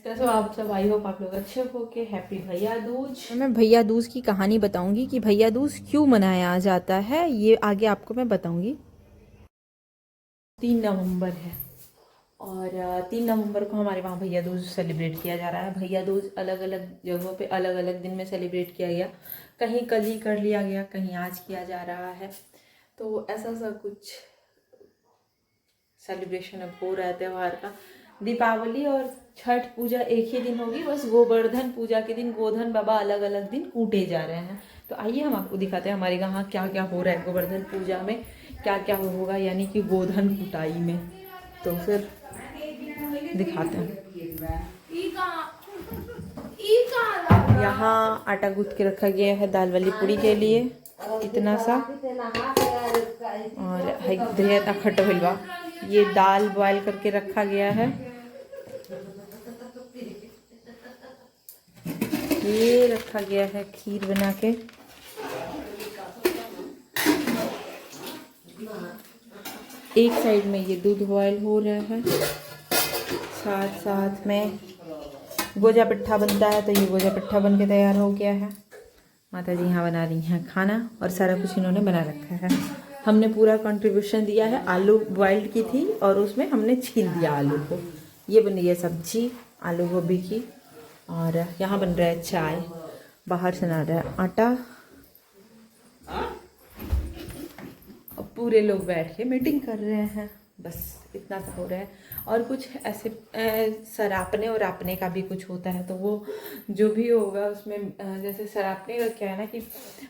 कैसे हो आप सब? आई होप आप लोग अच्छे हो के। हैप्पी भैया दूज। मैं भैया दूज की कहानी बताऊंगी कि भैया दूज क्यों मनाया जाता है, ये आगे आपको मैं बताऊंगी। 3 नवंबर है और 3 नवंबर को हमारे वहाँ भैया दूज सेलिब्रेट किया जा रहा है। भैया दूज अलग अलग जगहों पे अलग अलग दिन में सेलिब्रेट किया गया। कहीं कल ही कर लिया गया, कहीं आज किया जा रहा है। तो ऐसा सा कुछ सेलिब्रेशन अब हो रहा है त्यौहार का। दीपावली और छठ पूजा एक ही दिन होगी, बस गोवर्धन पूजा के दिन गोधन बाबा अलग अलग दिन कूटे जा रहे हैं। तो आइए हम आपको दिखाते हैं हमारे यहाँ क्या क्या हो रहा है गोवर्धन पूजा में, क्या क्या होगा यानी कि गोधन कुटाई में। तो फिर दिखाते हैं। यहाँ आटा गूंथ के रखा गया है दाल वाली पूड़ी के लिए, इतना सा। और ढेर खट्टा हलवा, ये दाल बॉयल करके रखा गया है। ये रखा गया है खीर बना के। एक साइड में ये दूध बॉयल हो रहा है, साथ साथ में गोजा पिट्ठा बनता है। तो ये गोजा पिट्ठा बन के तैयार हो गया है। माता जी यहाँ बना रही हैं खाना और सारा कुछ इन्होंने बना रखा है। हमने पूरा कंट्रीब्यूशन दिया है। आलू बॉइल्ड की थी और उसमें हमने छील दिया आलू को। ये बन रही है सब्जी आलू गोभी की। और यहाँ बन रहा है चाय, बाहर से ना रहा है आटा। अब पूरे लोग बैठ के मीटिंग कर रहे हैं, बस इतना सा हो रहा है। और कुछ ऐसे सरापने और आपने का भी कुछ होता है। तो वो जो भी होगा उसमें जैसे सरापने का क्या है ना कि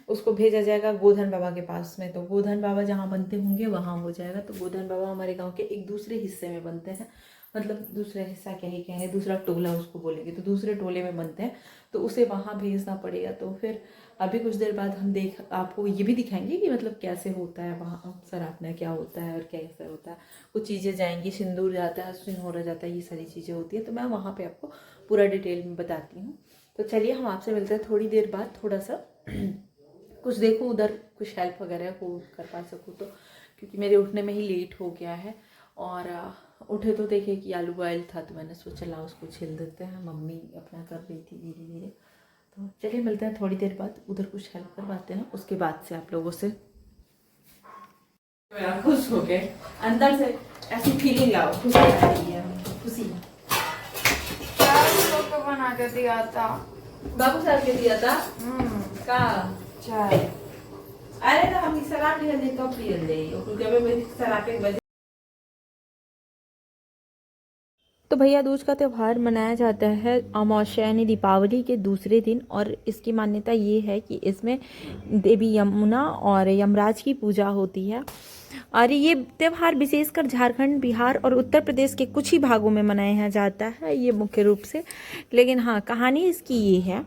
उसको भेजा जाएगा गोधन बाबा के पास में। तो गोधन बाबा जहाँ बनते होंगे वहाँ हो जाएगा। तो गोधन बाबा हमारे गांव के एक दूसरे हिस्से में बनते हैं, मतलब दूसरा हिस्सा क्या ही कहें, दूसरा टोला उसको बोलेंगे। तो दूसरे टोले में बनते हैं, तो उसे वहाँ भेजना पड़ेगा। तो फिर अभी कुछ देर बाद हम आपको ये भी दिखाएंगे कि मतलब कैसे होता है वहाँ सरापना, क्या होता है और कैसे होता है। कुछ चीज़ें जाएंगी, सिंदूर जाता है, सिंदूर जाता है, ये सारी चीज़ें होती है। तो मैं वहाँ पे आपको पूरा डिटेल में बताती हूँ। तो चलिए हम आपसे मिलते हैं थोड़ी देर बाद। थोड़ा सा कुछ देखो उधर, कुछ हेल्प वगैरह हो कर पा सकूँ तो, क्योंकि मेरे उठने में ही लेट हो गया है। और उठे तो देखे कि आलू बॉयल था, तो मैंने सोचा ला उसको छिल देते हैं। मम्मी अपना कर रही थी धीरे धीरे। तो चलिए मिलते हैं थोड़ी देर बाद। उधर कुछ हेल्प करवाते हैं, उसके बाद से आप लोगों से। मेरा खुश हो गए अंदर से, ऐसी फीलिंग लाओ, खुशी आ रही है, खुशी। को बना के दिया था, बाबू साहब के दिया था का चाय। अरे तो हम शराब लिया तो पियल दे, क्योंकि अबे मेरी शराब के वजह। तो भैया दूज का त्यौहार मनाया जाता है अमावस्या यानी दीपावली के दूसरे दिन। और इसकी मान्यता ये है कि इसमें देवी यमुना और यमराज की पूजा होती है। और ये त्यौहार विशेषकर झारखंड, बिहार और उत्तर प्रदेश के कुछ ही भागों में मनाया जाता है ये मुख्य रूप से। लेकिन हाँ, कहानी इसकी ये है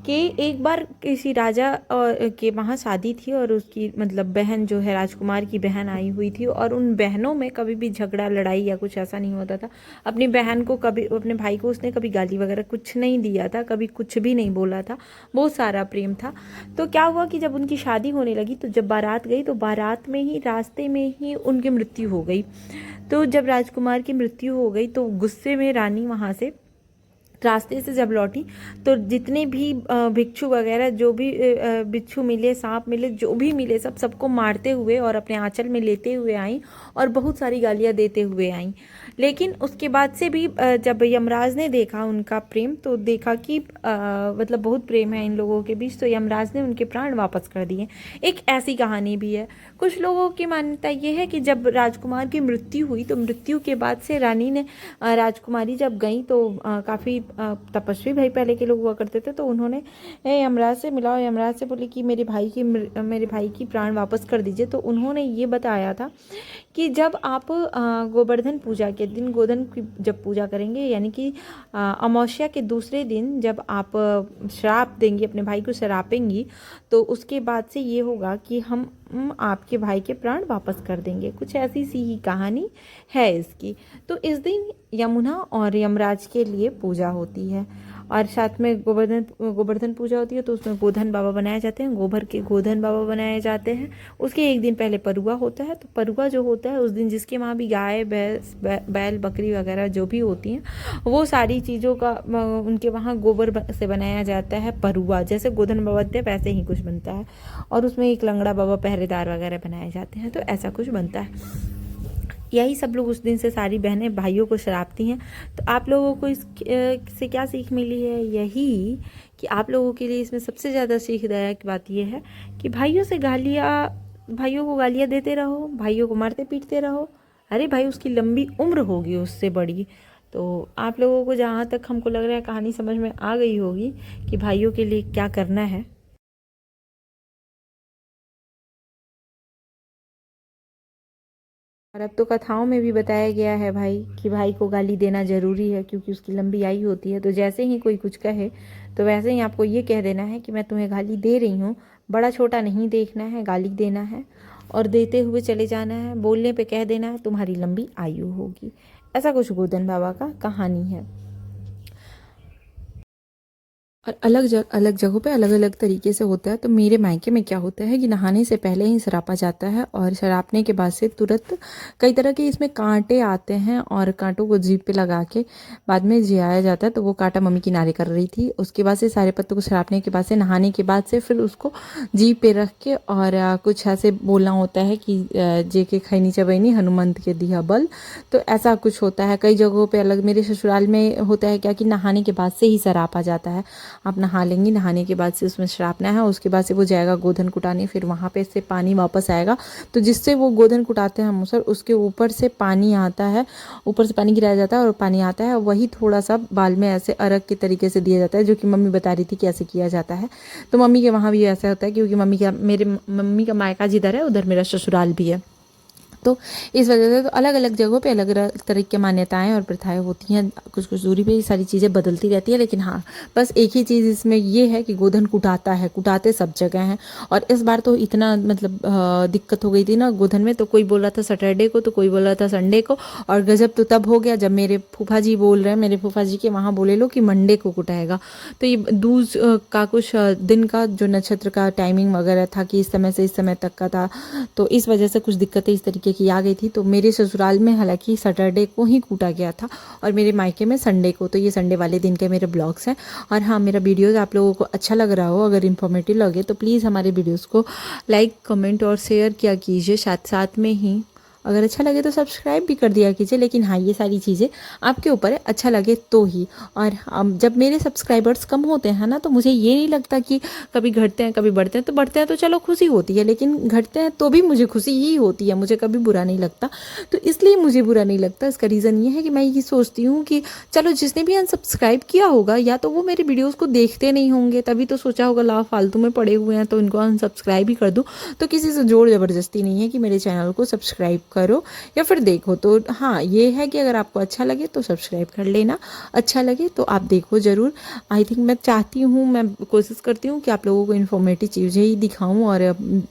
कि एक बार किसी राजा के वहाँ शादी थी और उसकी मतलब बहन जो है, राजकुमार की बहन आई हुई थी। और उन बहनों में कभी भी झगड़ा लड़ाई या कुछ ऐसा नहीं होता था। अपनी बहन को कभी, अपने भाई को उसने कभी गाली वगैरह कुछ नहीं दिया था, कभी कुछ भी नहीं बोला था, बहुत सारा प्रेम था। तो क्या हुआ कि जब उनकी शादी होने लगी, तो जब बारात गई तो बारात में ही, रास्ते में ही उनकी मृत्यु हो गई। तो जब राजकुमार की मृत्यु हो गई तो गुस्से में रानी वहाँ से रास्ते से जब लौटी, तो जितने भी भिक्षु वगैरह, जो भी बिच्छू मिले, सांप मिले, जो भी मिले, सबको मारते हुए और अपने आंचल में लेते हुए आई और बहुत सारी गालियाँ देते हुए आई। लेकिन उसके बाद से भी जब यमराज ने देखा उनका प्रेम, तो देखा कि मतलब बहुत प्रेम है इन लोगों के बीच, तो यमराज ने उनके प्राण वापस कर दिए। एक ऐसी कहानी भी है। कुछ लोगों की मान्यता ये है कि जब राजकुमार की मृत्यु हुई, तो मृत्यु के बाद से रानी ने, राजकुमारी जब गई तो काफ़ी तपस्वी भाई पहले के लोग हुआ करते थे, तो उन्होंने यमराज से मिला और यमराज से बोले कि मेरे भाई की प्राण वापस कर दीजिए। तो उन्होंने ये बताया था कि जब आप गोवर्धन पूजा के दिन गोधन की जब पूजा करेंगे, यानी कि अमावस्या के दूसरे दिन जब आप श्राप देंगी, अपने भाई को श्रापेंगी, तो उसके बाद से ये होगा कि हम आपके भाई के प्राण वापस कर देंगे। कुछ ऐसी सी ही कहानी है इसकी। तो इस दिन यमुना और यमराज के लिए पूजा होती है। और साथ में गोवर्धन पूजा होती है, तो उसमें गोधन बाबा बनाए जाते हैं, गोबर के गोधन बाबा बनाए जाते हैं। उसके एक दिन पहले परुआ होता है। तो परुआ जो होता है उस दिन जिसके वहाँ भी गाय भैंस बैल बकरी वगैरह जो भी होती हैं, वो सारी चीज़ों का उनके वहाँ गोबर से बनाया जाता है परुआ। जैसे गोधन बाबा बनते हैं वैसे ही कुछ बनता है, और उसमें एक लंगड़ा बाबा पहरेदार वगैरह बनाए जाते हैं। तो ऐसा कुछ बनता है। यही सब लोग उस दिन से सारी बहनें भाइयों को शराबती हैं। तो आप लोगों को इससे क्या सीख मिली है? यही कि आप लोगों के लिए इसमें सबसे ज़्यादा सीखदायक बात यह है कि भाइयों को गालियाँ देते रहो, भाइयों को मारते पीटते रहो। अरे भाई, उसकी लंबी उम्र होगी उससे बड़ी। तो आप लोगों को जहाँ तक हमको लग रहा है कहानी समझ में आ गई होगी कि भाइयों के लिए क्या करना है। और अब तो कथाओं में भी बताया गया है भाई कि भाई को गाली देना ज़रूरी है, क्योंकि उसकी लंबी आयु होती है। तो जैसे ही कोई कुछ कहे तो वैसे ही आपको ये कह देना है कि मैं तुम्हें गाली दे रही हूँ। बड़ा छोटा नहीं देखना है, गाली देना है और देते हुए चले जाना है। बोलने पे कह देना है तुम्हारी लंबी आयु होगी। ऐसा कुछ गोधन बाबा का कहानी है। और अलग जगहों पे अलग अलग तरीके से होता है। तो मेरे मायके में क्या होता है कि नहाने से पहले ही सरापा जाता है, और सरापने के बाद से तुरंत कई तरह के इसमें कांटे आते हैं, और कांटों को जीभ पे लगा के बाद में जियाया जाता है। तो वो कांटा मम्मी किनारे कर रही थी। उसके बाद से सारे पत्तों को सरापने के बाद से, नहाने के बाद से फिर उसको जीभ पे रख के और कुछ ऐसे बोलना होता है कि जे के खैनी चबैनी हनुमंत के दिया बल। तो ऐसा कुछ होता है। कई जगहों पे अलग। मेरे ससुराल में होता है क्या कि नहाने के बाद से ही सरापा जाता है। आप नहा लेंगी, नहाने के बाद से उसमें श्रापना है, उसके बाद से वो जाएगा गोधन कुटाने। फिर वहाँ पे से पानी वापस आएगा, तो जिससे वो गोधन कुटाते हैं मुसर, उसके ऊपर से पानी आता है, ऊपर से पानी गिराया जाता है और पानी आता है। वही थोड़ा सा बाल में ऐसे अर्घ के तरीके से दिया जाता है, जो कि मम्मी बता रही थी कि ऐसे किया जाता है। तो मम्मी के वहाँ भी ऐसा होता है, क्योंकि मेरे मम्मी का मायका जिधर है उधर मेरा ससुराल भी है। तो इस वजह से तो अलग अलग जगहों पे अलग अलग तरह की मान्यताएं और प्रथाएं होती हैं। कुछ कुछ दूरी पे ये सारी चीज़ें बदलती रहती है। लेकिन हाँ, बस एक ही चीज़ इसमें ये है कि गोधन कुटाता है, कुटाते सब जगह हैं। और इस बार तो इतना मतलब दिक्कत हो गई थी ना गोधन में। तो कोई बोल रहा था सैटरडे को, तो कोई बोल रहा था संडे को। और गजब तो तब हो गया जब मेरे फूफा जी बोल रहे हैं, मेरे फूफा जी के वहाँ बोले लो कि मंडे को कुटाएगा। तो ये दूज का कुछ दिन का जो नक्षत्र का टाइमिंग वगैरह था कि इस समय से इस समय तक का था, तो इस वजह से कुछ दिक्कतें इस तरीके की आ गई थी। तो मेरे ससुराल में हालांकि सैटरडे को ही कूटा गया था, और मेरे मायके में संडे को। तो ये संडे वाले दिन के मेरे ब्लॉग्स हैं। और हाँ, मेरा वीडियोस आप लोगों को अच्छा लग रहा हो, अगर इन्फॉर्मेटिव लगे, तो प्लीज़ हमारे वीडियोस को लाइक कमेंट और शेयर किया कीजिए। साथ साथ में ही अगर अच्छा लगे तो सब्सक्राइब भी कर दिया कीजिए। लेकिन हाँ, ये सारी चीज़ें आपके ऊपर है, अच्छा लगे तो ही। और जब मेरे सब्सक्राइबर्स कम होते हैं ना, तो मुझे ये नहीं लगता कि कभी घटते हैं कभी बढ़ते हैं। तो बढ़ते हैं तो चलो खुशी होती है, लेकिन घटते हैं तो भी मुझे खुशी ही होती है, मुझे कभी बुरा नहीं लगता। तो इसलिए मुझे बुरा नहीं लगता। इसका रीज़न ये है कि मैं ये सोचती हूँ कि चलो जिसने भी अनसब्सक्राइब किया होगा, या तो वो मेरे वीडियोज़ को देखते नहीं होंगे, तभी तो सोचा होगा ला फालतू में पड़े हुए हैं तो इनको अनसब्सक्राइब ही कर दूँ। तो किसी से जोर ज़बरदस्ती नहीं है कि मेरे चैनल को सब्सक्राइब करो या फिर देखो। तो हाँ, ये है कि अगर आपको अच्छा लगे तो सब्सक्राइब कर लेना, अच्छा लगे तो आप देखो ज़रूर। आई थिंक मैं चाहती हूँ, मैं कोशिश करती हूँ कि आप लोगों को इन्फॉर्मेटिव चीज़ें ही दिखाऊँ और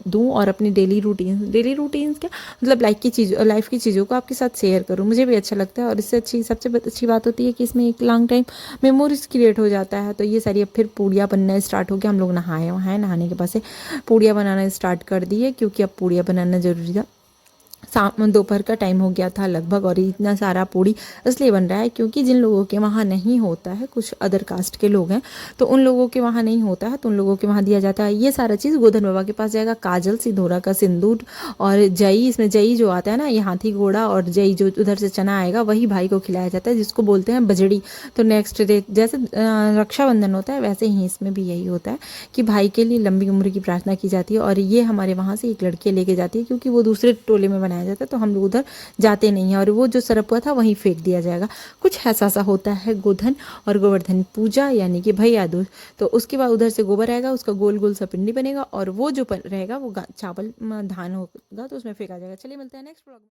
दूँ, और अपनी डेली रूटीन्स क्या मतलब लाइफ की चीज़ों को आपके साथ शेयर करूँ। मुझे भी अच्छा लगता है। और इससे सबसे अच्छी बात होती है कि इसमें एक लॉन्ग टाइम मेमोरीज क्रिएट हो जाता है। तो ये सारी अब फिर पूड़ियाँ बनना स्टार्ट हो गया। हम लोग नहाए वहाँ, नहाने के बाद से पूड़ियाँ बनाना स्टार्ट कर दी है, क्योंकि अब पूड़ियाँ बनाना ज़रूरी था। दोपहर का टाइम हो गया था लगभग, और इतना सारा पूड़ी इसलिए बन रहा है क्योंकि जिन लोगों के वहाँ नहीं होता है, कुछ अदर कास्ट के लोग हैं, तो उन लोगों के वहाँ नहीं होता है, तो उन लोगों के वहाँ दिया जाता है। ये सारा चीज़ गोधन बाबा के पास जाएगा। काजल, सिंदूरा का सिंदूर और जई, इसमें जई जो आता है ना, ये हाथी घोड़ा, और जई जो उधर से चना आएगा, वही भाई को खिलाया जाता है, जिसको बोलते हैं बजड़ी। तो नेक्स्ट डे जैसे रक्षाबंधन होता है, वैसे ही इसमें भी यही होता है कि भाई के लिए लंबी उम्र की प्रार्थना की जाती है। और ये हमारे वहाँ से एक लड़की लेके जाती है, क्योंकि वो दूसरे टोले में बनाया जाता है, तो हम लोग उधर जाते नहीं हैं। और वो जो सरप हुआ था वहीं फेंक दिया जाएगा। कुछ ऐसा सा होता है गोधन और गोवर्धन पूजा, यानी कि भैया दूज। तो उसके बाद उधर से गोबर आएगा, उसका गोल गोल सा पिंडी बनेगा, और वो जो रहेगा वो चावल धान होगा, तो उसमें फेंका जाएगा। चलिए मिलते हैं नेक्स्ट ब्लॉग में।